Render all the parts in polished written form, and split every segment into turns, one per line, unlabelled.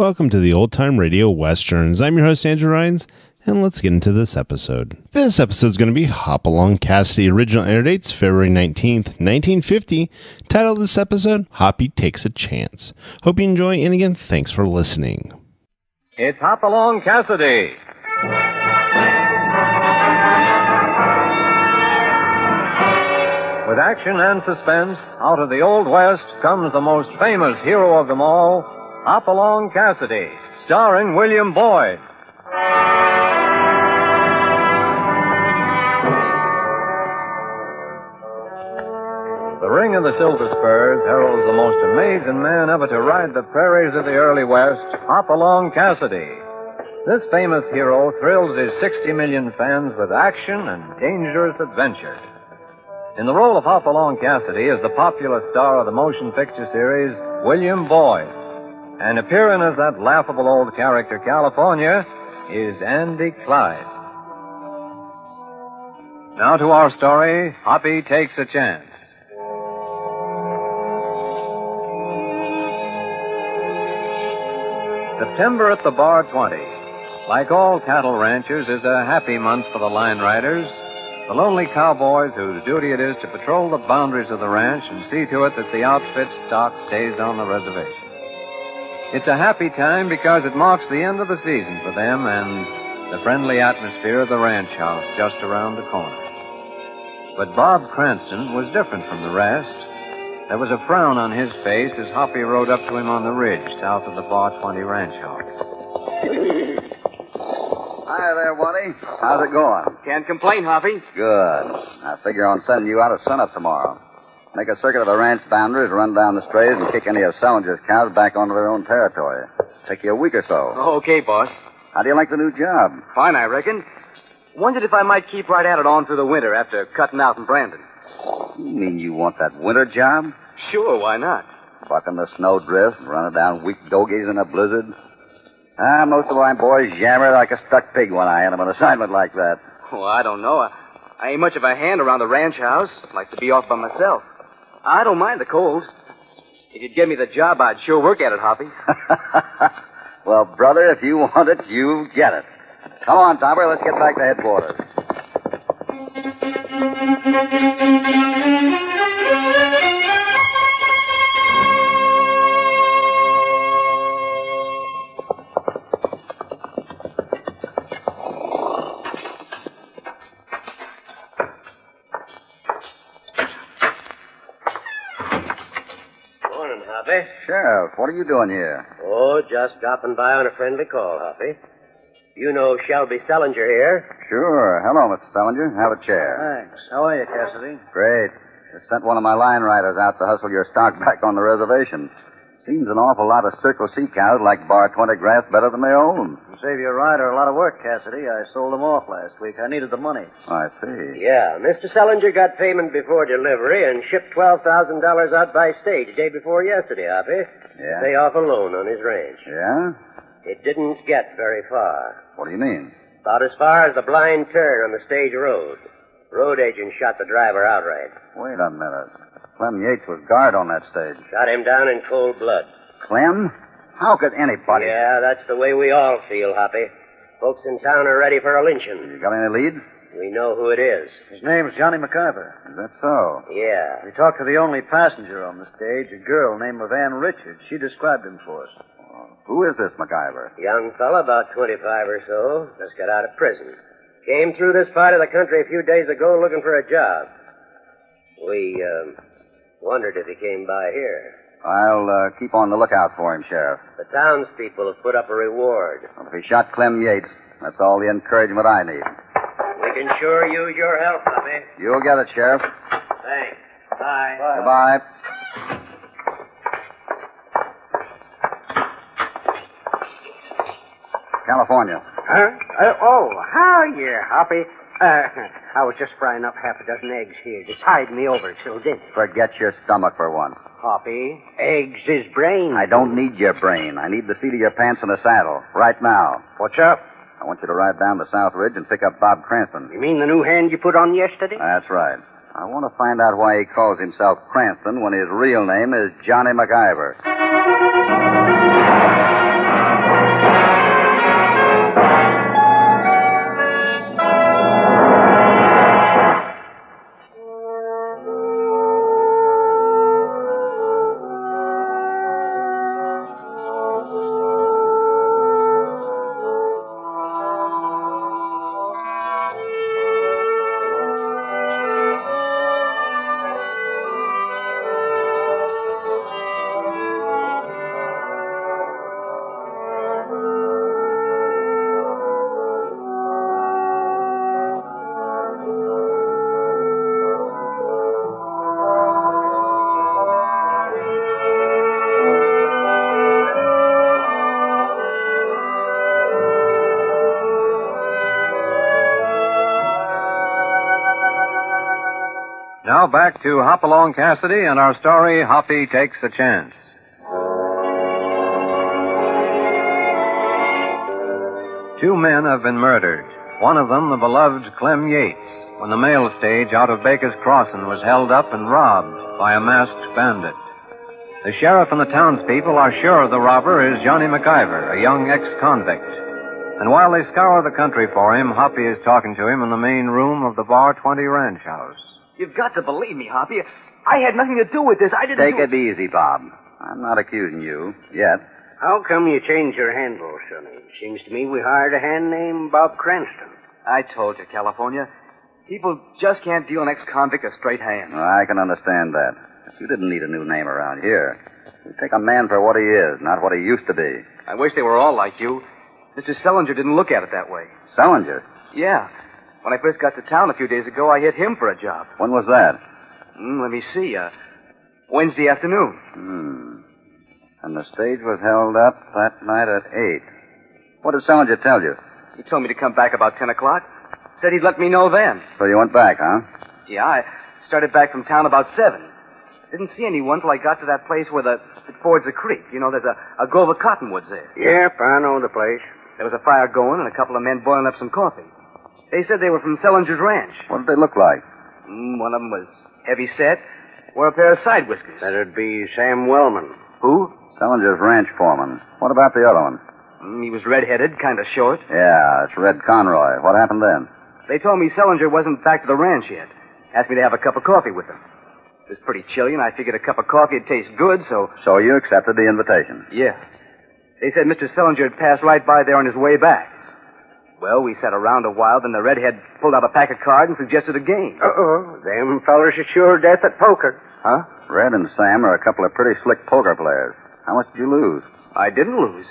Welcome to the Old Time Radio Westerns. I'm your host, Andrew Rhynes, and let's get into this episode. This episode is going to be Hopalong Cassidy. Original air dates February 19th, 1950. Title of this episode, Hoppy Takes a Chance. Hope you enjoy, and again, thanks for listening.
It's Hopalong Cassidy. With action and suspense, out of the Old West comes the most famous hero of them all, Hopalong Cassidy, starring William Boyd. The ring of the Silver Spurs heralds the most amazing man ever to ride the prairies of the early West, Hopalong Cassidy. This famous hero thrills his 60 million fans with action and dangerous adventure. In the role of Hopalong Cassidy is the popular star of the motion picture series, William Boyd. And appearing as that laughable old character, California, is Andy Clyde. Now to our story, Hoppy Takes a Chance. September at the Bar 20. Like all cattle ranchers, is a happy month for the line riders, the lonely cowboys whose duty it is to patrol the boundaries of the ranch and see to it that the outfit stock stays on the reservation. It's a happy time because it marks the end of the season for them and the friendly atmosphere of the ranch house just around the corner. But Bob Cranston was different from the rest. There was a frown on his face as Hoppy rode up to him on the ridge south of the Bar 20 ranch house.
Hi there, Waddy. How's it going?
Can't complain, Hoppy.
Good. I figure on sending you out at sunup tomorrow. Make a circuit of the ranch boundaries, run down the strays, and kick any of Salinger's cows back onto their own territory. Take you a week or so.
Okay, boss.
How do you like the new job?
Fine, I reckon. Wondered if I might keep right at it on through the winter after cutting out in Brandon.
You mean you want that winter job?
Sure, why not?
Bucking the snowdrift, running down weak dogies in a blizzard. Most of my boys yammer like a stuck pig when I hand them an assignment like that.
Well, I don't know. I ain't much of a hand around the ranch house. Like to be off by myself. I don't mind the cold. If you'd give me the job, I'd sure work at it, Hoppy.
Well, brother, if you want it, you get it. Come on, Topper, let's get back to headquarters. Sheriff, what are you doing here?
Oh, just dropping by on a friendly call, Hoppy. You know Shelby Salinger here.
Sure. Hello, Mr. Salinger. Have a chair.
Thanks. How are you, Cassidy?
Great. Just sent one of my line riders out to hustle your stock back on the reservation. Seems an awful lot of Circle C cows like Bar 20 grass better than they own.
You save your rider a lot of work, Cassidy. I sold them off last week. I needed the money.
I see.
Yeah, Mr. Salinger got payment before delivery and shipped $12,000 out by stage day before yesterday, Hoppy.
Yeah?
Pay off a loan on his ranch.
Yeah?
It didn't get very far.
What do you mean?
About as far as the blind turn on the stage road. Road agent shot the driver outright.
Wait a minute. Clem Yates was guard on that stage.
Shot him down in cold blood.
Clem? How could anybody...
Yeah, that's the way we all feel, Hoppy. Folks in town are ready for a lynching.
You got any leads?
We know who it is.
His name's Johnny McIver.
Is that so?
Yeah.
We talked to the only passenger on the stage, a girl named Van Richards. She described him for us.
Who is this McIver?
Young fella, about 25 or so. Just got out of prison. Came through this part of the country a few days ago looking for a job. We, wondered if he came by here.
I'll keep on the lookout for him, Sheriff.
The townspeople have put up a reward.
Well, if he shot Clem Yates, that's all the encouragement I need.
We can sure use your help, Hoppy.
You'll get it, Sheriff.
Thanks. Bye.
Goodbye. California.
Huh? Hiya, Hoppy. I was just frying up half a dozen eggs here to tide me over till dinner.
Forget your stomach for once.
Hoppy, eggs is brain.
I don't need your brain. I need the seat of your pants in the saddle. Right now.
What's up?
I want you to ride down the South Ridge and pick up Bob Cranston.
You mean the new hand you put on yesterday?
That's right. I want to find out why he calls himself Cranston when his real name is Johnny McIver.
Now back to Hopalong Cassidy and our story, Hoppy Takes a Chance. Two men have been murdered. One of them, the beloved Clem Yates, when the mail stage out of Baker's Crossing was held up and robbed by a masked bandit. The sheriff and the townspeople are sure the robber is Johnny MacIver, a young ex-convict. And while they scour the country for him, Hoppy is talking to him in the main room of the Bar 20 ranch house.
You've got to believe me, Hoppy. I had nothing to do with this. I didn't
Take it easy, Bob. I'm not accusing you, yet.
How come you changed your handle, Sonny? Seems to me we hired a hand named Bob Cranston.
I told you, California. People just can't deal an ex-convict a straight hand.
Well, I can understand that. But you didn't need a new name around here. You take a man for what he is, not what he used to be.
I wish they were all like you. Mr. Sellinger didn't look at it that way.
Sellinger?
Yeah. When I first got to town a few days ago, I hit him for a job.
When was that?
Let me see. Wednesday afternoon.
And the stage was held up that night at 8. What did Sellinger tell you?
He told me to come back about 10 o'clock. Said he'd let me know then.
So you went back, huh?
Yeah, I started back from town about 7. Didn't see anyone till I got to that place where it fords the creek. You know, there's a grove of cottonwoods there.
Yep, I know the place.
There was a fire going and a couple of men boiling up some coffee. They said they were from Sellinger's ranch.
What did they look like?
One of them was heavy set, wore a pair of side whiskers.
That'd be Sam Wellman.
Who?
Sellinger's ranch foreman. What about the other one?
He was red-headed, kind of short.
Yeah, it's Red Conroy. What happened then?
They told me Sellinger wasn't back to the ranch yet. Asked me to have a cup of coffee with them. It was pretty chilly, and I figured a cup of coffee would taste good, so...
So you accepted the invitation?
Yeah. They said Mr. Sellinger had passed right by there on his way back. Well, we sat around a while, then the redhead pulled out a pack of cards and suggested a game.
Uh-oh. Them fellers are sure death at poker.
Huh?
Red and Sam are a couple of pretty slick poker players. How much did you lose?
I didn't lose.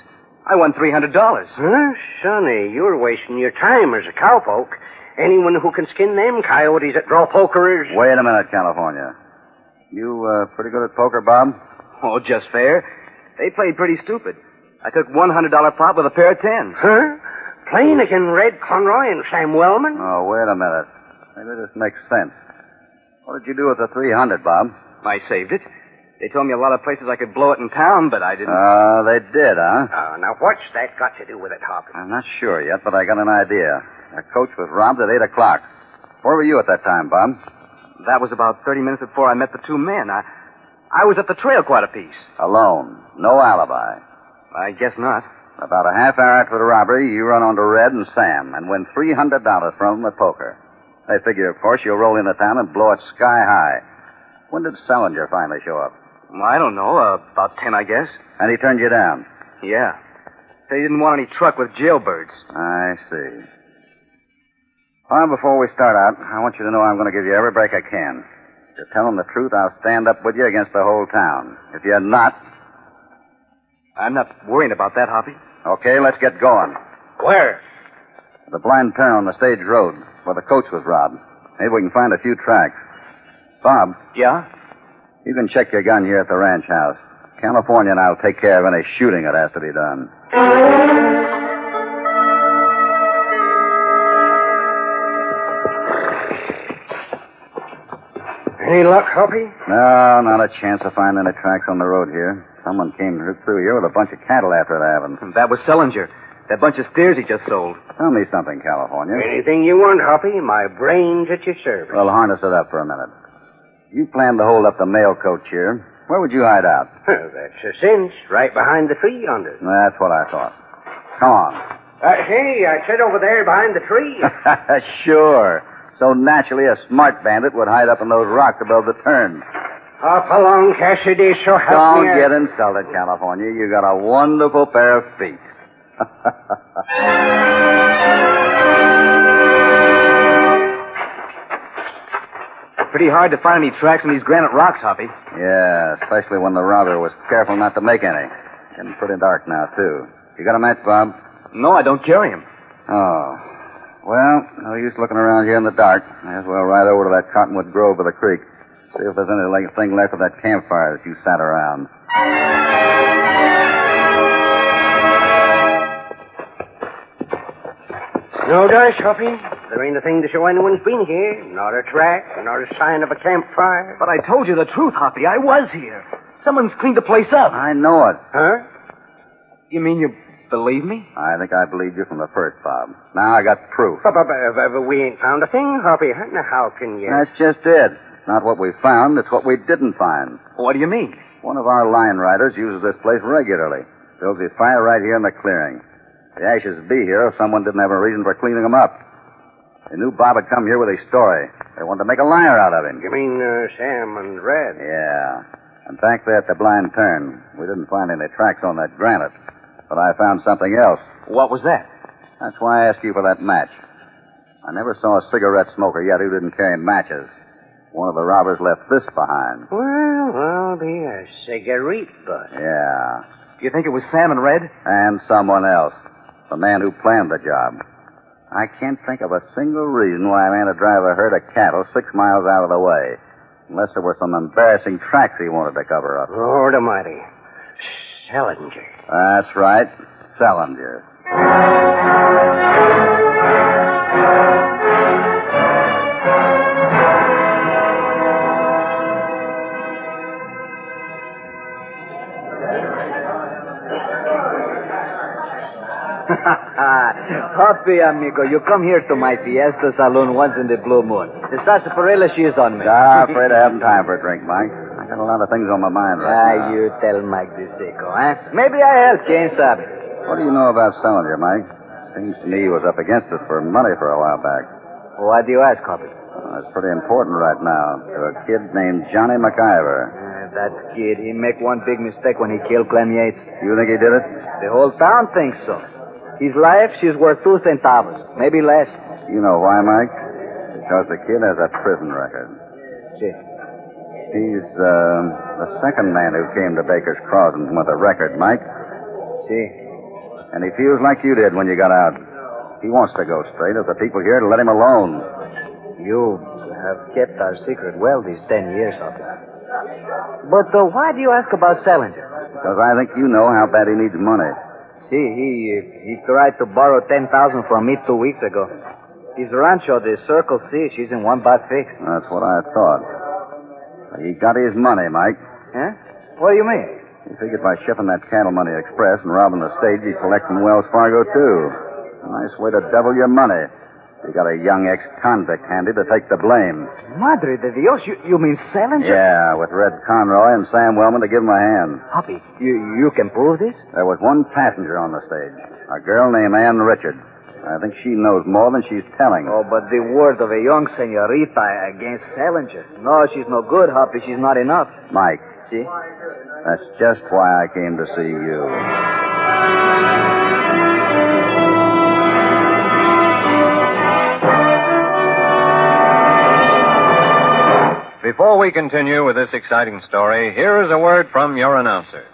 I won $300.
Huh? Sonny, you're wasting your time as a cowpoke. Anyone who can skin them coyotes that draw poker is...
Wait a minute, California. You, pretty good at poker, Bob?
Oh, just fair. They played pretty stupid. I took $100 pot with a pair of tens.
Huh? Playing against Red Conroy and Sam Wellman?
Oh, wait a minute. Maybe this makes sense. What did you do with the $300, Bob?
I saved it. They told me a lot of places I could blow it in town, but I didn't.
They did, huh?
Now what's that got to do with it, Hoppy?
I'm not sure yet, but I got an idea. Our coach was robbed at 8 o'clock. Where were you at that time, Bob?
That was about 30 minutes before I met the two men. I was at the trail quite a piece.
Alone. No alibi.
I guess not.
About a half hour after the robbery, you run onto Red and Sam and win $300 from them at poker. They figure, of course, you'll roll into town and blow it sky high. When did Sellinger finally show up?
Well, I don't know. About 10, I guess.
And he turned you down?
Yeah. Said he didn't want any truck with jailbirds.
I see. Well, before we start out, I want you to know I'm going to give you every break I can. If you tell them the truth, I'll stand up with you against the whole town. If you're not...
I'm not worrying about that, Hoppy.
Okay, let's get going.
Where?
The blind turn on the stage road where the coach was robbed. Maybe we can find a few tracks. Bob.
Yeah?
You can check your gun here at the ranch house. California and I'll take care of any shooting that has to be done.
Any luck, Hoppy?
No, not a chance of finding any tracks on the road here. Someone came through here with a bunch of cattle after it happened.
That was Sellinger. That bunch of steers he just sold.
Tell me something, California.
Anything you want, Hoppy. My brain's at your service.
Well, harness it up for a minute. You planned to hold up the mail coach here. Where would you hide out?
That's a cinch. Right behind the tree yonder.
That's what I thought. Come on.
Hey, I said over there behind the tree.
Sure. So naturally, a smart bandit would hide up in those rocks above the turn.
Hopalong Cassidy, so help me.
Don't get insulted, California. You got a wonderful pair of feet.
Pretty hard to find any tracks in these granite rocks, Hoppy.
Yeah, especially when the robber was careful not to make any. Getting pretty dark now, too. You got a match, Bob?
No, I don't carry him.
Oh. Well, no use looking around here in the dark. May as well ride over to that cottonwood grove by the creek. See if there's anything left of that campfire that you sat around.
No dice, Hoppy. There ain't a thing to show anyone's been here. Not a track, not a sign of a campfire.
But I told you the truth, Hoppy. I was here. Someone's cleaned the place up.
I know it.
Huh?
You mean you believe me?
I think I believed you from the first, Bob. Now I got proof.
But we ain't found a thing, Hoppy. Now, how can you...
That's just it. It's not what we found, it's what we didn't find.
What do you mean?
One of our line riders uses this place regularly. Builds his fire right here in the clearing. The ashes would be here if someone didn't have a reason for cleaning them up. They knew Bob had come here with his story. They wanted to make a liar out of him.
You mean Sam and Red?
Yeah. And back there at the blind turn, we didn't find any tracks on that granite. But I found something else.
What was that?
That's why I asked you for that match. I never saw a cigarette smoker yet who didn't carry matches. One of the robbers left this behind.
Well, I'll be a cigarette butt.
Yeah.
You think it was Sam and Red?
And someone else. The man who planned the job. I can't think of a single reason why a man would drive a herd of cattle 6 miles out of the way. Unless there were some embarrassing tracks he wanted to cover up.
Lord almighty. Salinger.
That's right. Salinger.
Hoppy, amigo, you come here to my fiesta saloon once in the blue moon. The sarsaparilla, she is on me.
Afraid I haven't time for a drink, Mike. I got a lot of things on my mind right now.
You tell Mike the sicko, eh? Maybe I help, quien sabe.
What do you know about Salinger, Mike? Seems to me he was up against us for money for a while back.
Why do you ask, Hoppy?
That's pretty important right now. To a kid named Johnny McIver.
That kid, he make one big mistake when he killed Clem Yates.
You think he did it?
The whole town thinks so. His life, she's worth 2 centavos, maybe less.
You know why, Mike? Because the kid has a prison record.
See.
He's the second man who came to Baker's Crossing with a record, Mike.
See.
And he feels like you did when you got out. He wants to go straight if the people here to let him alone.
You have kept our secret well these 10 years, Hoppy. But why do you ask about Salinger?
Because I think you know how bad he needs money.
See, he tried to borrow 10,000 from me 2 weeks ago. His rancho, the Circle C, she's in one bad fix.
That's what I thought. He got his money, Mike.
Huh? What do you mean?
He figured by shipping that cattle money express and robbing the stage, he'd collect from Wells Fargo, too. Nice way to double your money. You got a young ex-convict handy to take the blame.
Madre de Dios, you mean Salinger?
Yeah, with Red Conroy and Sam Wellman to give him a hand.
Hoppy, you can prove this?
There was one passenger on the stage, a girl named Ann Richard. I think she knows more than she's telling.
Oh, but the word of a young senorita against Salinger. No, she's no good, Hoppy. She's not enough.
Mike.
See?
That's just why I came to see you.
Before we continue with this exciting story, here is a word from your announcer.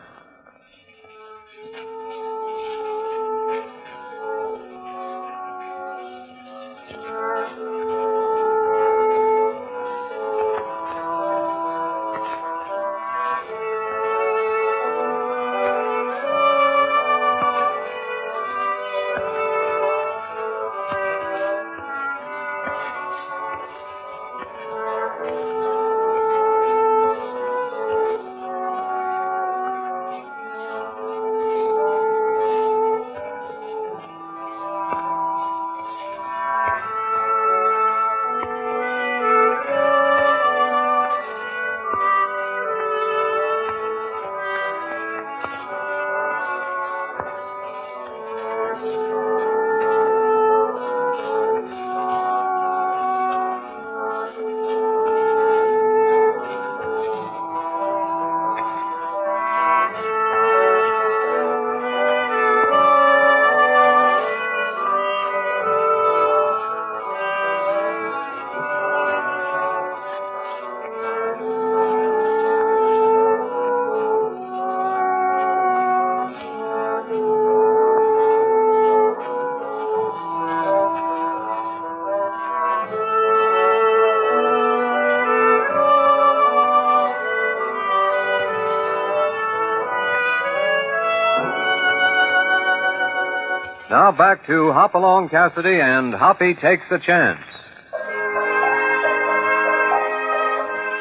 back to Hopalong Cassidy and Hoppy Takes a Chance.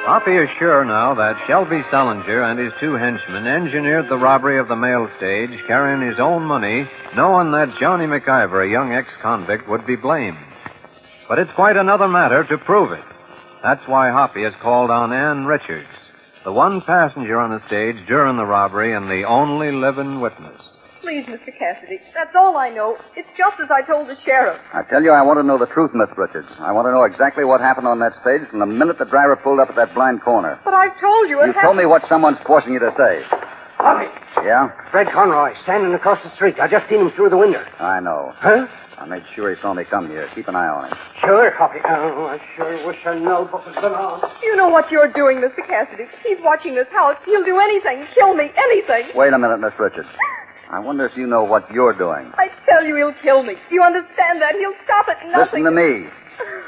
Hoppy is sure now that Shelby Salinger and his two henchmen engineered the robbery of the mail stage, carrying his own money, knowing that Johnny McIver, a young ex-convict, would be blamed. But it's quite another matter to prove it. That's why Hoppy has called on Ann Richards, the one passenger on the stage during the robbery and the only living witness.
Please, Mr. Cassidy, that's all I know. It's just as I told the sheriff.
I tell you, I want to know the truth, Miss Richards. I want to know exactly what happened on that stage from the minute the driver pulled up at that blind corner.
But I've told you it
You told me what someone's forcing you to say.
Hoppy.
Yeah?
Fred Conroy, standing across the street. I just seen him through the window.
I know.
Huh?
I made sure he saw me come here. Keep an eye on him.
Sure, Hoppy. Oh, I sure wish I knew what was going on.
You know what you're doing, Mr. Cassidy. He's watching this house. He'll do anything. Kill me. Anything.
Wait a minute, Miss Richards. I wonder if you know what you're doing.
I tell you he'll kill me. Do you understand that? He'll stop at nothing.
Listen to me.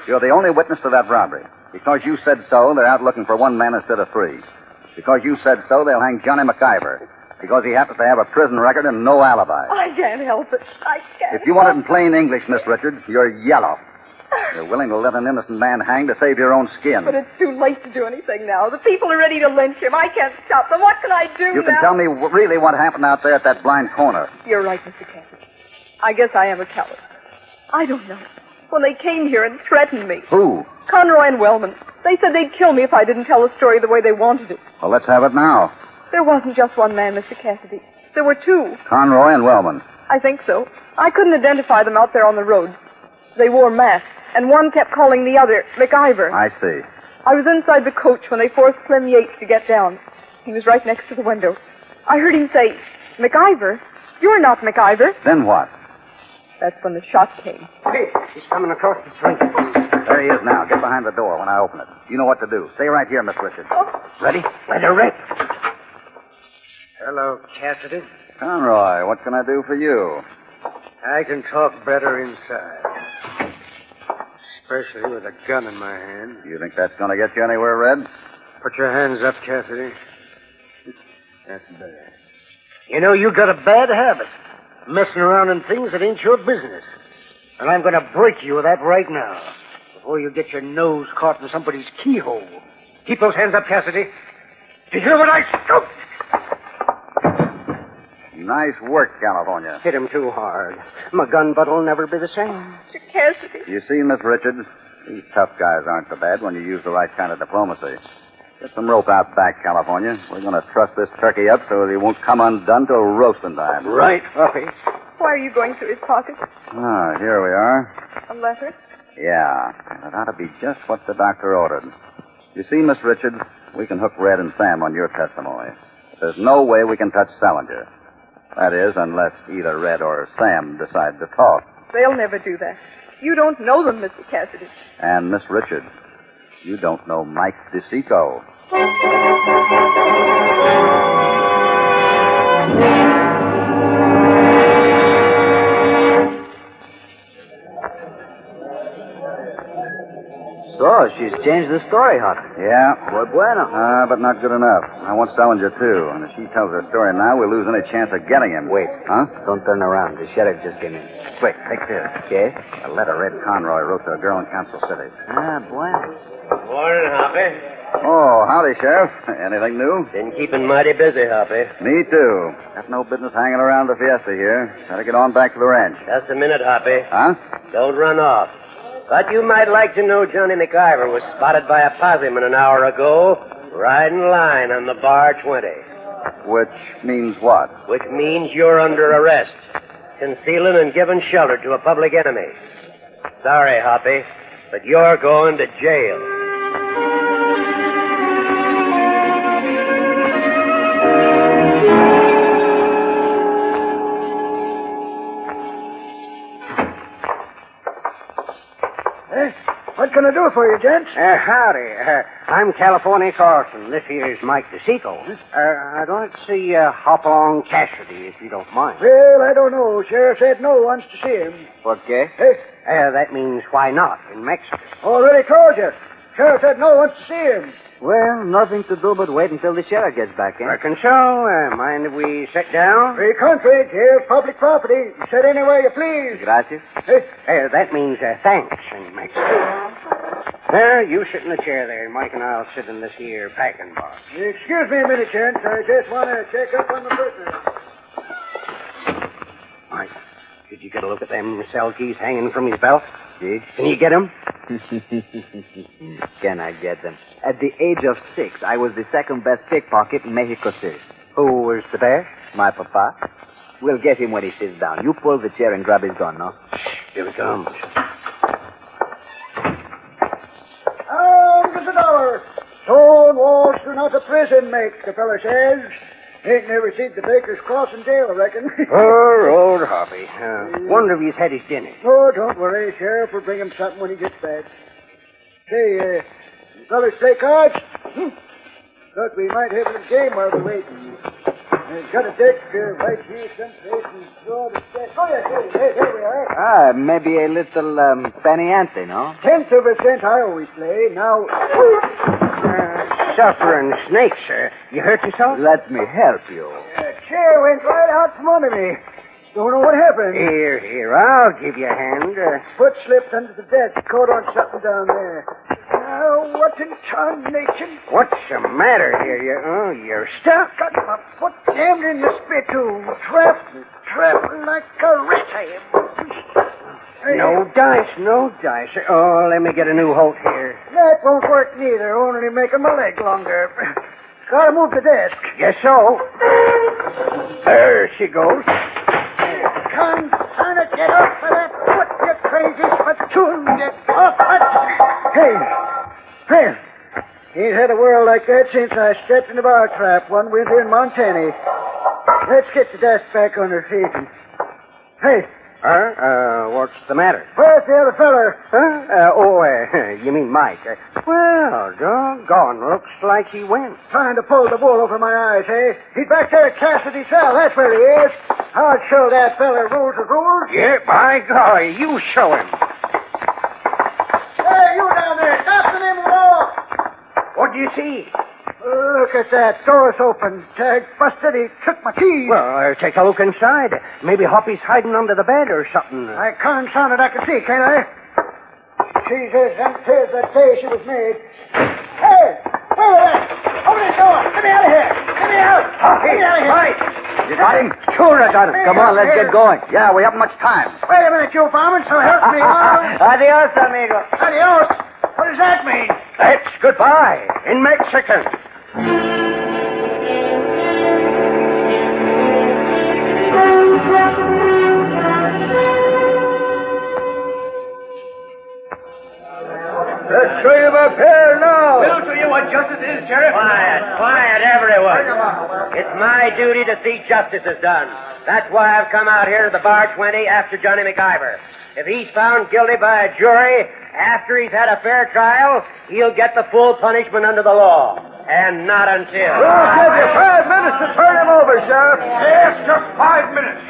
You're the only witness to that robbery. Because you said so, they're out looking for one man instead of three. Because you said so, they'll hang Johnny McIver. Because he happens to have a prison record and no alibi.
I can't help it. I can't.
If you want it in plain English, Miss Richards, you're yellow. You're willing to let an innocent man hang to save your own skin.
But it's too late to do anything now. The people are ready to lynch him. I can't stop them. What can I do
You can
now?
tell me really what happened out there at that blind corner.
You're right, Mr. Cassidy. I guess I am a coward. I don't know. When they came here and threatened me.
Who?
Conroy and Wellman. They said they'd kill me if I didn't tell the story the way they wanted it.
Well, let's have it now.
There wasn't just one man, Mr. Cassidy. There were two.
Conroy and Wellman.
I think so. I couldn't identify them out there on the road. They wore masks, and one kept calling the other McIver.
I see.
I was inside the coach when they forced Clem Yates to get down. He was right next to the window. I heard him say, "McIver? You're not McIver."
Then what?
That's when the shot came.
Hey, he's coming across the street.
There he is now. Get behind the door when I open it. You know what to do. Stay right here, Miss Richards. Ready?
Let her rip. Hello, Cassidy.
Conroy, what can I do for you?
I can talk better inside. Especially with a gun in my hand.
You think that's going to get you anywhere, Red?
Put your hands up, Cassidy. That's better. You know, you got a bad habit. Messing around in things that ain't your business. And I'm going to break you of that right now. Before you get your nose caught in somebody's keyhole. Keep those hands up, Cassidy. Did you hear what I... Oh!
Nice work, California.
Hit him too hard. My gun butt'll never be the same.
Mr. Cassidy.
You see, Miss Richards, these tough guys aren't so bad when you use the right kind of diplomacy. Get some rope out back, California. We're going to truss this turkey up so that he won't come undone till roasting time.
Right, Hoppy.
Why are you going through his pocket?
Ah, here we are.
A letter?
Yeah, and it ought to be just what the doctor ordered. You see, Miss Richards, we can hook Red and Sam on your testimony. There's no way we can touch Salinger. That is, unless either Red or Sam decide to talk.
They'll never do that. You don't know them, Mr. Cassidy.
And, Miss Richards, you don't know Mike DeSico.
So, she's changed the story, Hoppy.
Yeah.
Muy bueno.
But not good enough. I want Salinger, too. And if she tells her story now, we'll lose any chance of getting him.
Wait.
Huh?
Don't turn around. The sheriff just came in.
Quick, take this.
Okay?
A letter Red Conroy wrote to a girl in Council City.
Bueno.
Morning, Hoppy.
Oh, howdy, Sheriff. Anything new?
Been keeping mighty busy, Hoppy.
Me, too. Got no business hanging around the fiesta here. Gotta get on back to the ranch.
Just a minute, Hoppy.
Huh?
Don't run off. But you might like to know Johnny McIver was spotted by a posseman an hour ago, riding line on the Bar 20.
Which means what?
Which means you're under arrest, concealing and giving shelter to a public enemy. Sorry, Hoppy, but you're going to jail.
What can I do for you, gents? Howdy. I'm California Carlson. This here's Mike DeSico. I'd like to see Hopalong Cassidy, if you don't mind.
Well, I don't know. Sheriff said no wants to see him.
Por qué?
Hey,
That means why not in Mexico.
already told you. Sheriff said no one wants to see him.
Well, nothing to do but wait until the sheriff gets back, eh?
Reckon so. Mind if we sit down?
Free country, here's public property. Sit anywhere you please.
Gracias.
That means thanks in Mexican. There, you sit in the chair there, and Mike and I'll sit in this here packing box.
Excuse me a minute, gents. I just want to check up on the prisoner.
Mike, did you get a look at them cell keys hanging from his belt?
See?
Can you get them?
Can I get them? At the age of 6, I was the second best pickpocket in Mexico City.
Who was the best?
My papa. We'll get him when he sits down. You pull the chair and grab his gun, no?
Here he comes.
$100. Stone walls do not a prison make, the fella says. Ain't never seen the baker's cross in jail, I reckon.
Poor old Hoppy. Wonder if he's had his dinner.
Oh, don't worry. Sheriff will bring him something when he gets back. Say, you fellas play cards? Thought we might have a little game while we're waiting. Got a deck right here someplace and draw the deck. Oh, yes, there we are.
Maybe a little penny ante, no?
10th of a cent I always play. Now...
Suffering snakes, sir. You hurt yourself?
Let me help you.
Chair went right out from under me. Don't know what happened.
Here, I'll give you a hand.
Foot slipped under the desk, caught on something down there. What in tarnation?
What's the matter here? You're stuck.
Got my foot jammed in the spittoon. Trapped like a rat I am.
No dice. Oh, let me get a new Holt here.
That won't work neither, only making my leg longer. Gotta move the desk.
Guess so. There she goes.
Come, son, get off of that foot, you crazy spittoon. Get off it. Hey, ain't had a world like that since I stepped in the bar trap one winter in Montana. Let's get the desk back on her feet. Hey.
What's the matter?
Where's the other feller?
You mean Mike. Well, doggone, looks like he went.
Trying to pull the wool over my eyes, eh? He's back there at Cassidy's cell. That's where he is. I'll show that feller rules are rules.
Yeah, by golly, you show him.
Hey, you down there. Stop the name of the law.
What do you see?
Look at that. Door's open. Tag busted. He took my keys.
Well, take a look inside. Maybe Hoppy's hiding under the bed or something.
I confounded I can see, can't I? She's as empty as that day she was made. Hey! Wait a minute! Open this door! Get me out of here! Get me out! Get me out of here!
Right.
You got him? Sure I got him. Come on, let's get going. Yeah, we haven't much time.
Wait a minute, you varmint, so help me.
Adios, amigo.
Adios. What does that mean?
That's goodbye in Mexican.
Let's show you up here now.
We'll show you what justice is, Sheriff. Quiet, everyone. It's my duty to see justice is done. That's why I've come out here to the Bar 20 after Johnny MacIver. If he's found guilty by a jury after he's had a fair trial, he'll get the full punishment under the law. And not until.
We'll give you 5 minutes to turn him over, Sheriff.
Yes, just 5 minutes.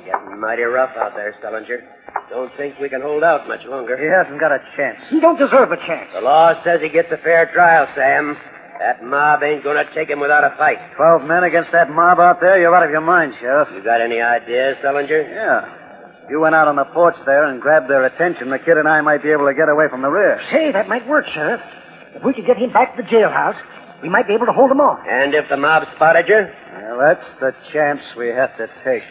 Getting mighty rough out there, Sullinger. Don't think we can hold out much longer.
He hasn't got a chance.
He don't deserve a chance.
The law says he gets a fair trial, Sam. That mob ain't gonna take him without a fight.
12 men against that mob out there? You're out of your mind, Sheriff.
You got any ideas, Sullinger?
Yeah. If you went out on the porch there and grabbed their attention, the kid and I might be able to get away from the rear.
Say, that might work, Sheriff. If we could get him back to the jailhouse, we might be able to hold him off.
And if the mob spotted you?
Well, that's the chance we have to take.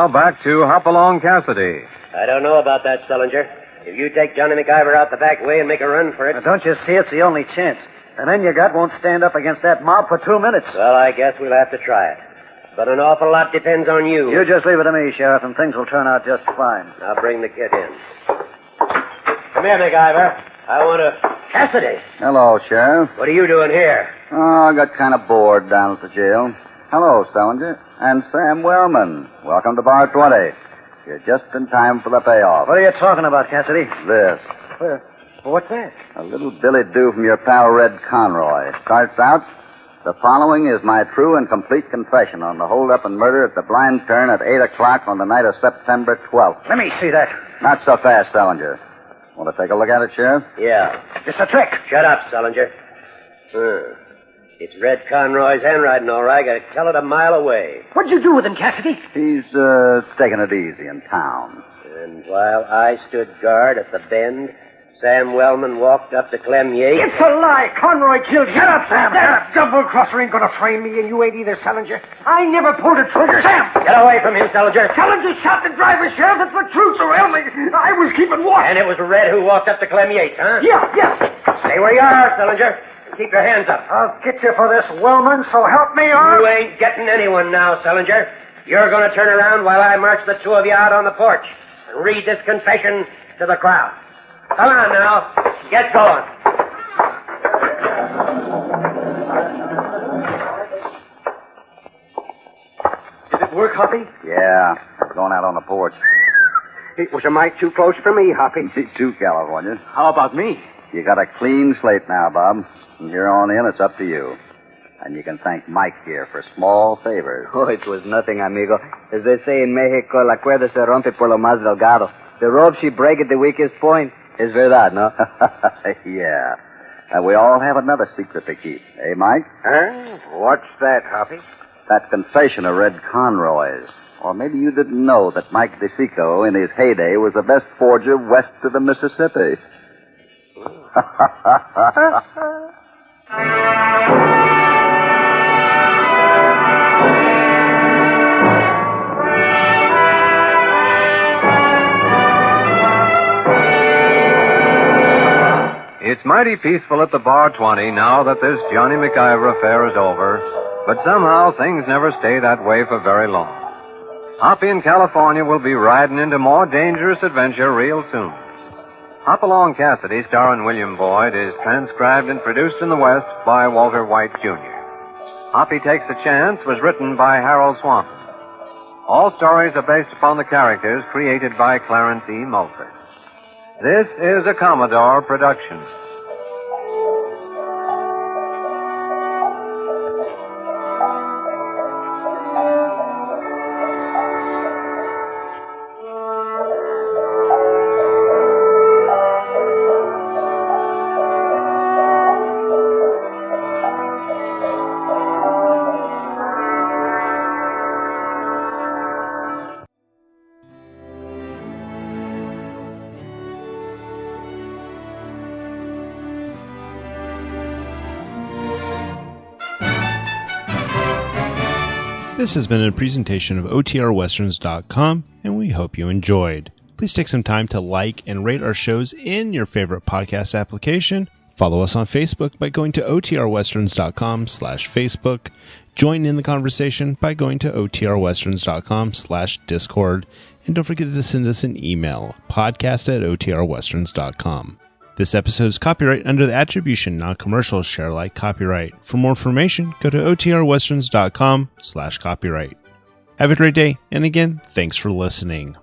now back to Hopalong Cassidy.
I don't know about that, Sullinger. If you take Johnny McIver out the back way and make a run for it...
Now, don't you see it's the only chance? And then you got won't stand up against that mob for 2 minutes.
Well, I guess we'll have to try it. But an awful lot depends on you.
You just leave it to me, Sheriff, and things will turn out just fine.
I'll bring the kid in. Come here, McIver. I want to... Cassidy!
Hello, Sheriff.
What are you doing here?
Oh, I got kind of bored down at the jail. Hello, Salinger. And Sam Wellman. Welcome to Bar 20. You're just in time for the payoff.
What are you talking about, Cassidy?
This.
What's that?
A little billy-do from your pal Red Conroy. Starts out, the following is my true and complete confession on the hold-up and murder at the Blind Turn at 8 o'clock on the night of September 12th.
Let me see that.
Not so fast, Salinger. Want to take a look at it, Sheriff?
Yeah.
It's a trick.
Shut up, Sullinger. It's Red Conroy's handwriting, all right. I can tell it a mile away.
What'd you do with him, Cassidy?
He's taking it easy in town.
And while I stood guard at the bend, Sam Wellman walked up to Clem Yates.
It's a lie. Conroy killed him. Shut up, Sam. That double-crosser ain't gonna frame me, and you ain't either, Sullinger. I never pulled a trigger. Sam!
Get away from him, Sullinger.
Sullinger shot the driver, Sheriff. It's the truth, so help me. I was keeping watch.
And it was Red who walked up to Clem Yates, huh?
Yeah.
Stay where you are, Sullinger. Keep your hands up.
I'll get you for this, Wellman, so help me,
You ain't getting anyone now, Sullinger. You're going to turn around while I march the two of you out on the porch and read this confession to the crowd. Come on now. Get going.
Did it work, Hoppy?
Yeah, I'm going out on the porch.
It was a mite too close for me, Hoppy.
Me too, California.
How about me?
You got a clean slate now, Bob. From here on in, it's up to you. And you can thank Mike here for small favors.
Oh, it was nothing, amigo. As they say in Mexico, la cuerda se rompe por lo más delgado. The rope she break at the weakest point. Es verdad, no?
Yeah. And we all have another secret to keep. Eh, Mike?
Huh? What's that, Hoppy?
That confession of Red Conroy's. Or maybe you didn't know that Mike DeSico, in his heyday, was the best forger west of the Mississippi.
It's mighty peaceful at the Bar 20 now that this Johnny McIver affair is over, but somehow things never stay that way for very long. Hoppy in California will be riding into more dangerous adventure real soon. Hopalong Cassidy, starring William Boyd, is transcribed and produced in the West by Walter White, Jr. Hoppy Takes a Chance was written by Harold Swanton. All stories are based upon the characters created by Clarence E. Mulford. This is a Commodore production.
This has been a presentation of OTRWesterns.com, and we hope you enjoyed. Please take some time to like and rate our shows in your favorite podcast application. Follow us on Facebook by going to OTRWesterns.com/Facebook. Join in the conversation by going to OTRWesterns.com/Discord. And don't forget to send us an email, podcast@OTRWesterns.com. This episode is copyright under the attribution, non-commercial, share alike copyright. For more information, go to OTRWesterns.com/copyright. Have a great day, and again, thanks for listening.